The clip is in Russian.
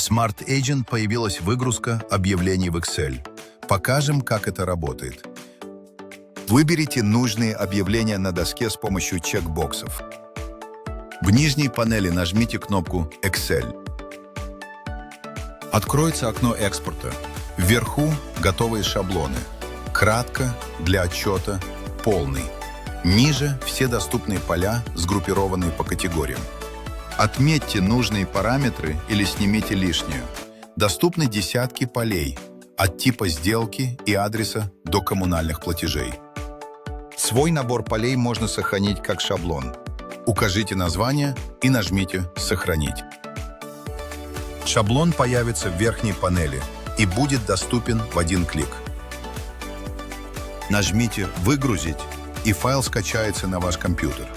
В SmartAgent появилась выгрузка объявлений в Excel. Покажем, как это работает. Выберите нужные объявления на доске с помощью чекбоксов. В нижней панели нажмите кнопку «Excel». Откроется окно экспорта. Вверху готовые шаблоны. Кратко, для отчета, полный. Ниже все доступные поля, сгруппированные по категориям. Отметьте нужные параметры или снимите лишнее. Доступны десятки полей, от типа сделки и адреса до коммунальных платежей. Свой набор полей можно сохранить как шаблон. Укажите название и нажмите «Сохранить». Шаблон появится в верхней панели и будет доступен в один клик. Нажмите «Выгрузить», и файл скачается на ваш компьютер.